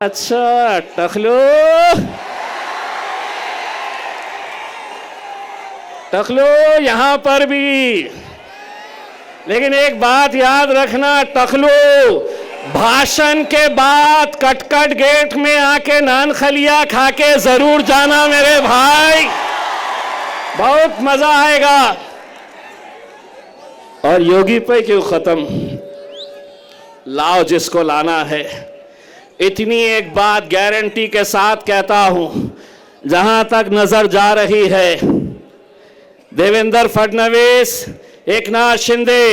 अच्छा टखलू टखलू यहां पर भी, लेकिन एक बात याद रखना टखलू, भाषण के बाद कटकट गेट में आके नान खलिया खा के जरूर जाना मेरे भाई, बहुत मजा आएगा। और योगी पे क्यों खत्म, लाओ जिसको लाना है। इतनी एक बात गारंटी के साथ कहता हूं, जहां तक नजर जा रही है, देवेंद्र फडणवीस, एकनाथ शिंदे,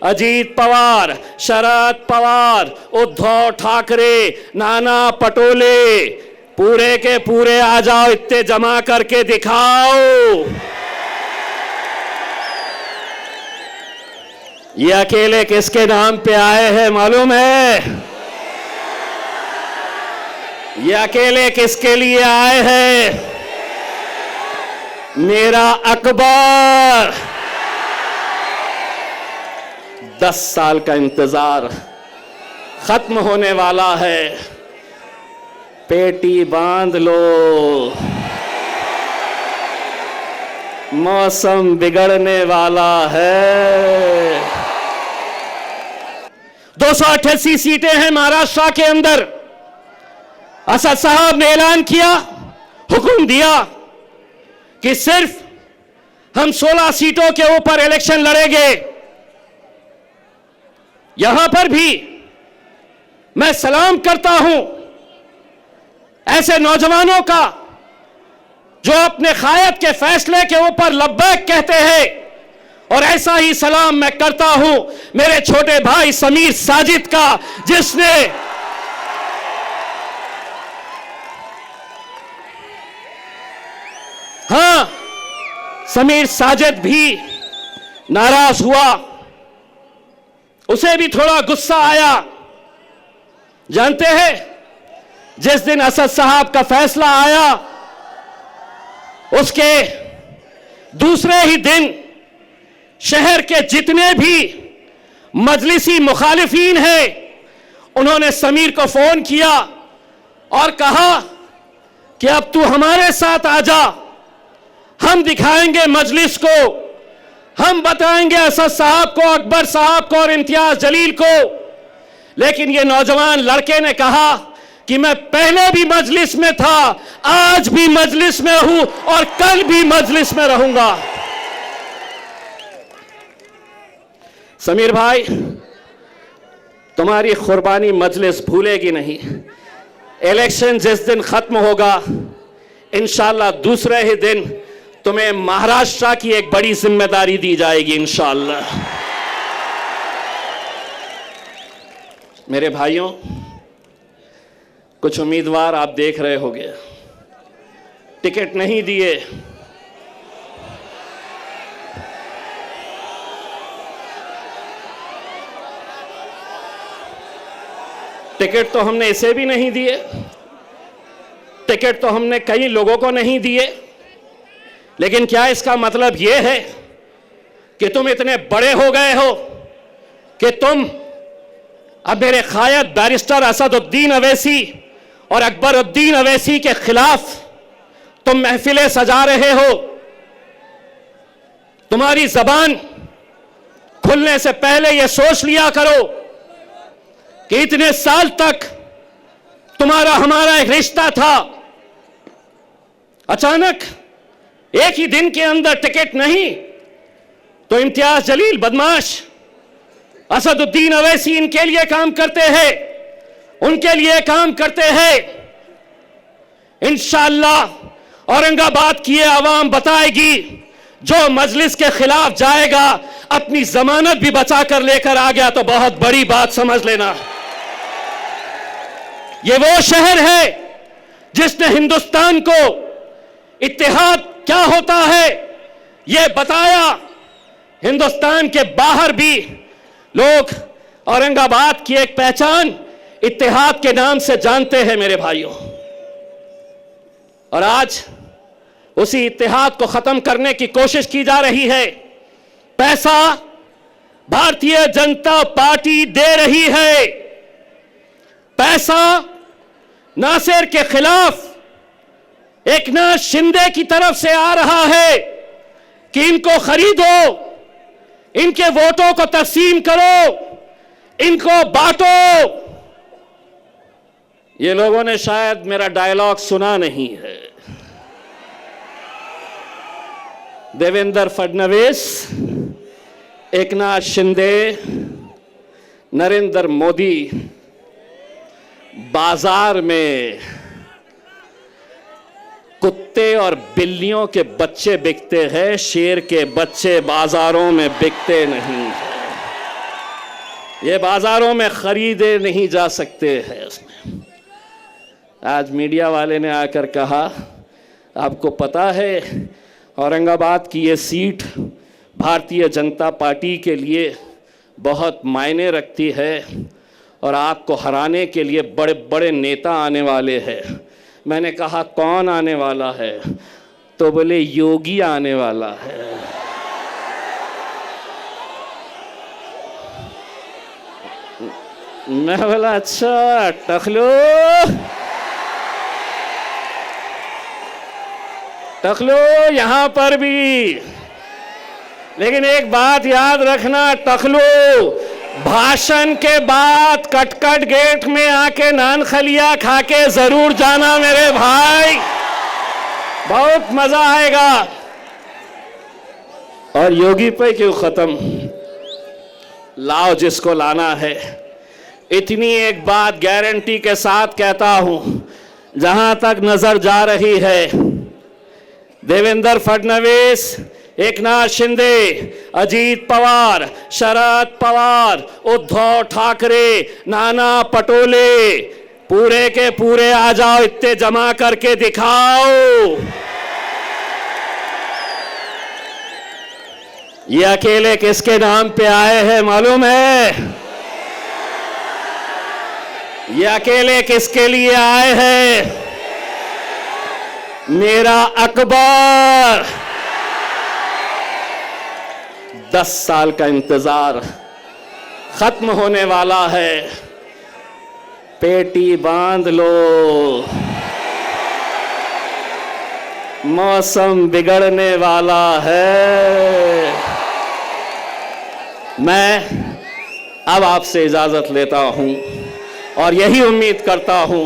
अजीत पवार, शरद पवार, उद्धव ठाकरे, नाना पटोले, पूरे के पूरे आ जाओ, इतने जमा करके दिखाओ। ये अकेले किसके नाम पे आए हैं मालूम है? ये अकेले किसके लिए आए हैं? मेरा अकबर। 10 साल का इंतजार खत्म होने वाला है, पेटी बांध लो, मौसम बिगड़ने वाला है। 288 सीटें हैं महाराष्ट्र के अंदर। असद साहब ने ऐलान किया, हुक्म दिया कि सिर्फ हम 16 सीटों के ऊपर इलेक्शन लड़ेंगे। यहां पर भी मैं सलाम करता हूं ऐसे नौजवानों का जो अपने कायद के फैसले के ऊपर लब्बैक कहते हैं, और ऐसा ही सलाम मैं करता हूं मेरे छोटे भाई समीर साजिद का, जिसने हाँ, समीर साजिद भी नाराज हुआ, उसे भी थोड़ा गुस्सा आया। जानते हैं, जिस दिन असद साहब का फैसला आया, उसके दूसरे ही दिन शहर के जितने भी मजलिसी मुखालिफीन हैं, उन्होंने समीर को फोन किया और कहा कि अब तू हमारे साथ आ जा, हम दिखाएंगे मजलिस को, हम बताएंगे असद साहब को, अकबर साहब को और इम्तियाज जलील को। लेकिन ये नौजवान लड़के ने कहा कि मैं पहले भी मजलिस में था, आज भी मजलिस में हूं और कल भी मजलिस में रहूंगा। समीर भाई, तुम्हारी कुर्बानी मजलिस भूलेगी नहीं। इलेक्शन जिस दिन खत्म होगा, इंशाअल्लाह दूसरे ही दिन तुम्हें महाराष्ट्र की एक बड़ी जिम्मेदारी दी जाएगी इंशाअल्लाह। मेरे भाइयों, कुछ उम्मीदवार आप देख रहे होंगे टिकट नहीं दिए, टिकट तो हमने इसे भी नहीं दिए, टिकट तो हमने कई लोगों को नहीं दिए। लेकिन क्या इसका मतलब यह है कि तुम इतने बड़े हो गए हो कि तुम अब मेरे कायद बैरिस्टर असदुद्दीन अवैसी और अकबरुद्दीन अवैसी के खिलाफ तुम महफिलें सजा रहे हो? तुम्हारी जबान खुलने से पहले यह सोच लिया करो कि इतने साल तक तुम्हारा हमारा एक रिश्ता था, अचानक एक ही दिन के अंदर टिकट नहीं, तो इम्तियाज जलील बदमाश, असदुद्दीन अवैसी इनके लिए काम करते हैं, उनके लिए काम करते हैं। इंशाअल्लाह औरंगाबाद की आवाम बताएगी, जो मजलिस के खिलाफ जाएगा अपनी जमानत भी बचा कर लेकर आ गया तो बहुत बड़ी बात समझ लेना। ये वो शहर है जिसने हिंदुस्तान को इत्तेहाद क्या होता है यह बताया। हिंदुस्तान के बाहर भी लोग औरंगाबाद की एक पहचान इत्तेहाद के नाम से जानते हैं मेरे भाइयों। और आज उसी इत्तेहाद को खत्म करने की कोशिश की जा रही है। पैसा भारतीय जनता पार्टी दे रही है, पैसा नासिर के खिलाफ एकनाथ शिंदे की तरफ से आ रहा है कि इनको खरीदो, इनके वोटों को तकसीम करो, इनको बांटो। ये लोगों ने शायद मेरा डायलॉग सुना नहीं है। देवेंद्र फडणवीस, एकनाथ शिंदे, नरेंद्र मोदी बाजार में कुत्ते और बिल्लियों के बच्चे बिकते हैं, शेर के बच्चे बाजारों में बिकते नहीं हैं। ये बाजारों में खरीदे नहीं जा सकते हैं। आज मीडिया वाले ने आकर कहा, आपको पता है औरंगाबाद की ये सीट भारतीय जनता पार्टी के लिए बहुत मायने रखती है और आपको हराने के लिए बड़े बड़े नेता आने वाले हैं। मैंने कहा कौन आने वाला है? तो बोले योगी आने वाला है। मैं बोला अच्छा टखलो यहां पर भी, लेकिन एक बात याद रखना टखलो, भाषण के बाद कटकट गेट में आके नान खलिया खा के जरूर जाना मेरे भाई, बहुत मजा आएगा। और योगी पे क्यों खत्म, लाओ जिसको लाना है। इतनी एक बात गारंटी के साथ कहता हूं, जहां तक नजर जा रही है, देवेंद्र फडणवीस, एकनाथ शिंदे, अजीत पवार, शरद पवार, उद्धव ठाकरे, नाना पटोले, पूरे के पूरे आ जाओ, इतने जमा करके दिखाओ। ये अकेले किसके नाम पे आए हैं मालूम है? ये अकेले किसके लिए आए हैं? मेरा अकबर। 10 साल का इंतजार खत्म होने वाला है। पेटी बांध लो, मौसम बिगड़ने वाला है। मैं अब आपसे इजाजत लेता हूं और यही उम्मीद करता हूं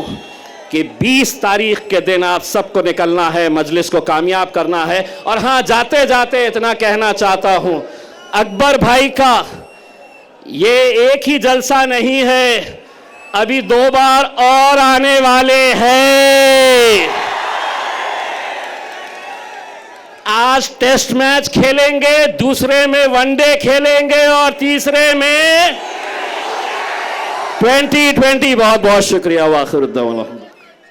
कि 20 तारीख के दिन आप सबको निकलना है, मजलिस को कामयाब करना है। और हां, जाते जाते इतना कहना चाहता हूं, अकबर भाई का ये एक ही जलसा नहीं है, अभी 2 बार और आने वाले हैं। आज टेस्ट मैच खेलेंगे, दूसरे में वनडे खेलेंगे और तीसरे में 2020। बहुत बहुत शुक्रिया। वाखिर उद्दौला।